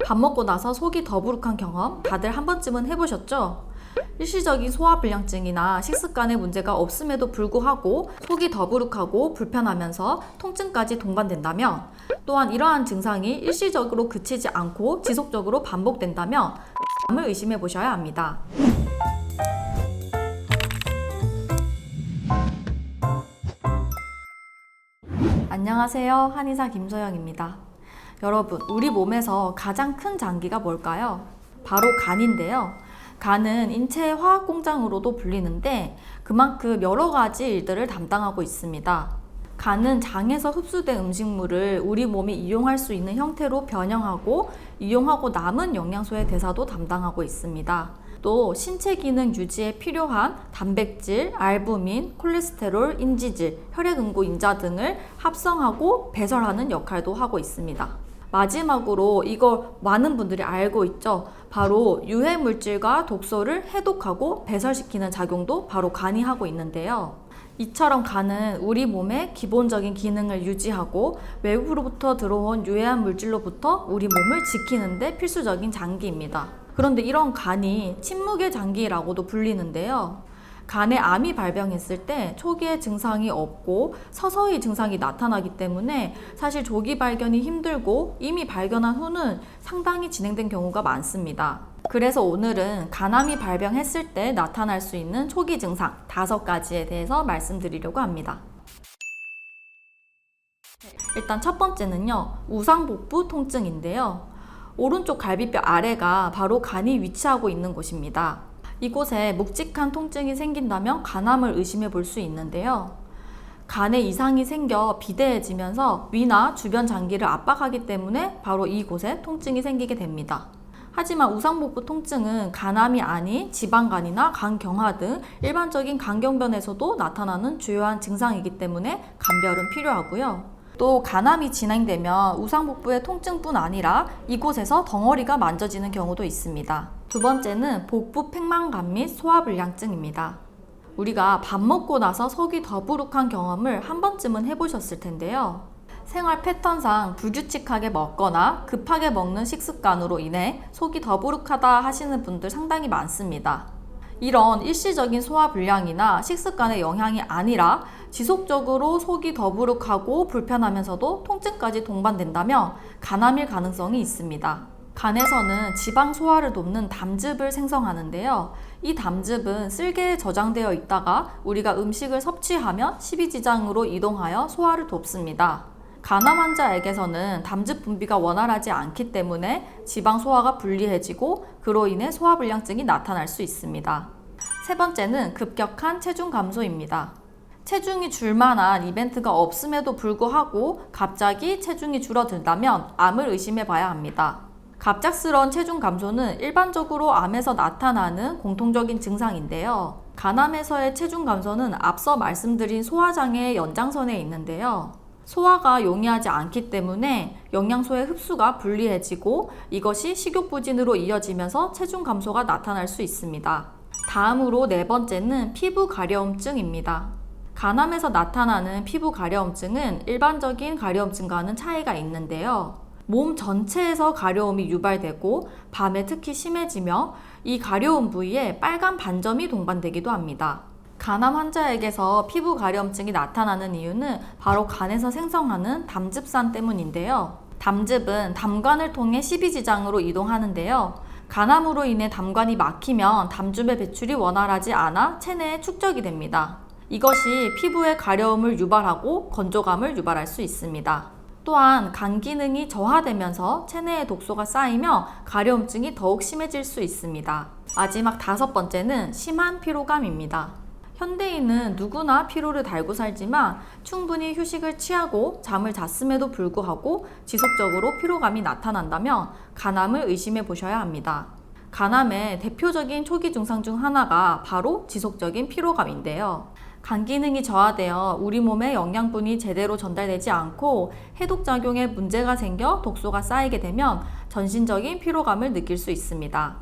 밥 먹고 나서 속이 더부룩한 경험 다들 한 번쯤은 해보셨죠? 일시적인 소화불량증이나 식습관에 문제가 없음에도 불구하고 속이 더부룩하고 불편하면서 통증까지 동반된다면, 또한 이러한 증상이 일시적으로 그치지 않고 지속적으로 반복된다면 암을 의심해 보셔야 합니다. 안녕하세요. 한의사 김소영입니다. 여러분, 우리 몸에서 가장 큰 장기가 뭘까요? 바로 간인데요. 간은 인체의 화학 공장으로도 불리는데 그만큼 여러 가지 일들을 담당하고 있습니다. 간은 장에서 흡수된 음식물을 우리 몸이 이용할 수 있는 형태로 변형하고 이용하고 남은 영양소의 대사도 담당하고 있습니다. 또 신체 기능 유지에 필요한 단백질, 알부민, 콜레스테롤, 인지질, 혈액응고 인자 등을 합성하고 배설하는 역할도 하고 있습니다. 마지막으로 이걸 많은 분들이 알고 있죠. 바로 유해 물질과 독소를 해독하고 배설시키는 작용도 바로 간이 하고 있는데요. 이처럼 간은 우리 몸의 기본적인 기능을 유지하고 외부로부터 들어온 유해한 물질로부터 우리 몸을 지키는 데 필수적인 장기입니다. 그런데 이런 간이 침묵의 장기라고도 불리는데요. 간에 암이 발병했을 때 초기에 증상이 없고 서서히 증상이 나타나기 때문에 사실 조기 발견이 힘들고 이미 발견한 후는 상당히 진행된 경우가 많습니다. 그래서 오늘은 간암이 발병했을 때 나타날 수 있는 초기 증상 5가지에 대해서 말씀드리려고 합니다. 일단 첫 번째는요, 우상복부 통증인데요. 오른쪽 갈비뼈 아래가 바로 간이 위치하고 있는 곳입니다. 이곳에 묵직한 통증이 생긴다면 간암을 의심해 볼 수 있는데요. 간에 이상이 생겨 비대해지면서 위나 주변 장기를 압박하기 때문에 바로 이곳에 통증이 생기게 됩니다. 하지만 우상복부 통증은 간암이 아닌 지방간이나 간경화 등 일반적인 간경변에서도 나타나는 주요한 증상이기 때문에 감별은 필요하고요. 또 간암이 진행되면 우상복부의 통증뿐 아니라 이곳에서 덩어리가 만져지는 경우도 있습니다. 두 번째는 복부 팽만감 및 소화불량증입니다. 우리가 밥 먹고 나서 속이 더부룩한 경험을 한 번쯤은 해보셨을 텐데요. 생활 패턴상 불규칙하게 먹거나 급하게 먹는 식습관으로 인해 속이 더부룩하다 하시는 분들 상당히 많습니다. 이런 일시적인 소화불량이나 식습관의 영향이 아니라 지속적으로 속이 더부룩하고 불편하면서도 통증까지 동반된다면 간암일 가능성이 있습니다. 간에서는 지방 소화를 돕는 담즙을 생성하는데요. 이 담즙은 쓸개에 저장되어 있다가 우리가 음식을 섭취하면 십이지장으로 이동하여 소화를 돕습니다. 간암 환자에게서는 담즙 분비가 원활하지 않기 때문에 지방 소화가 불리해지고 그로 인해 소화불량증이 나타날 수 있습니다. 세 번째는 급격한 체중 감소입니다. 체중이 줄만한 이벤트가 없음에도 불구하고 갑자기 체중이 줄어든다면 암을 의심해 봐야 합니다. 갑작스러운 체중 감소는 일반적으로 암에서 나타나는 공통적인 증상인데요. 간암에서의 체중 감소는 앞서 말씀드린 소화장애의 연장선에 있는데요. 소화가 용이하지 않기 때문에 영양소의 흡수가 불리해지고 이것이 식욕부진으로 이어지면서 체중 감소가 나타날 수 있습니다. 다음으로 네 번째는 피부 가려움증입니다. 간암에서 나타나는 피부 가려움증은 일반적인 가려움증과는 차이가 있는데요. 몸 전체에서 가려움이 유발되고 밤에 특히 심해지며 이 가려운 부위에 빨간 반점이 동반되기도 합니다. 간암 환자에게서 피부 가려움증이 나타나는 이유는 바로 간에서 생성하는 담즙산 때문인데요. 담즙은 담관을 통해 십이지장으로 이동하는데요. 간암으로 인해 담관이 막히면 담즙의 배출이 원활하지 않아 체내에 축적이 됩니다. 이것이 피부의 가려움을 유발하고 건조감을 유발할 수 있습니다. 또한 간 기능이 저하되면서 체내에 독소가 쌓이며 가려움증이 더욱 심해질 수 있습니다. 마지막 5번째는 심한 피로감입니다. 현대인은 누구나 피로를 달고 살지만 충분히 휴식을 취하고 잠을 잤음에도 불구하고 지속적으로 피로감이 나타난다면 간암을 의심해 보셔야 합니다. 간암의 대표적인 초기 증상 중 하나가 바로 지속적인 피로감인데요. 간 기능이 저하되어 우리 몸에 영양분이 제대로 전달되지 않고 해독작용에 문제가 생겨 독소가 쌓이게 되면 전신적인 피로감을 느낄 수 있습니다.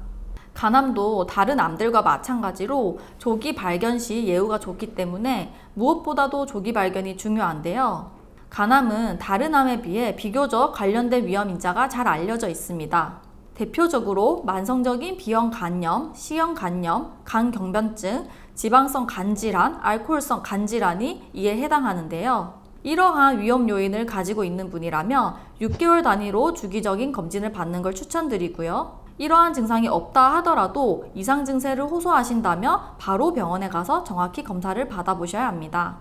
간암도 다른 암들과 마찬가지로 조기 발견 시 예후가 좋기 때문에 무엇보다도 조기 발견이 중요한데요. 간암은 다른 암에 비해 비교적 관련된 위험 인자가 잘 알려져 있습니다. 대표적으로 만성적인 B형 간염, C형 간염, 간경변증, 지방성 간질환, 알코올성 간질환이 이에 해당하는데요. 이러한 위험 요인을 가지고 있는 분이라면 6개월 단위로 주기적인 검진을 받는 걸 추천드리고요. 이러한 증상이 없다 하더라도 이상 증세를 호소하신다면 바로 병원에 가서 정확히 검사를 받아보셔야 합니다.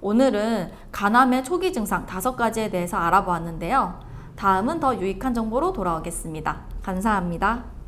오늘은 간암의 초기 증상 5가지에 대해서 알아보았는데요. 다음은 더 유익한 정보로 돌아오겠습니다. 감사합니다.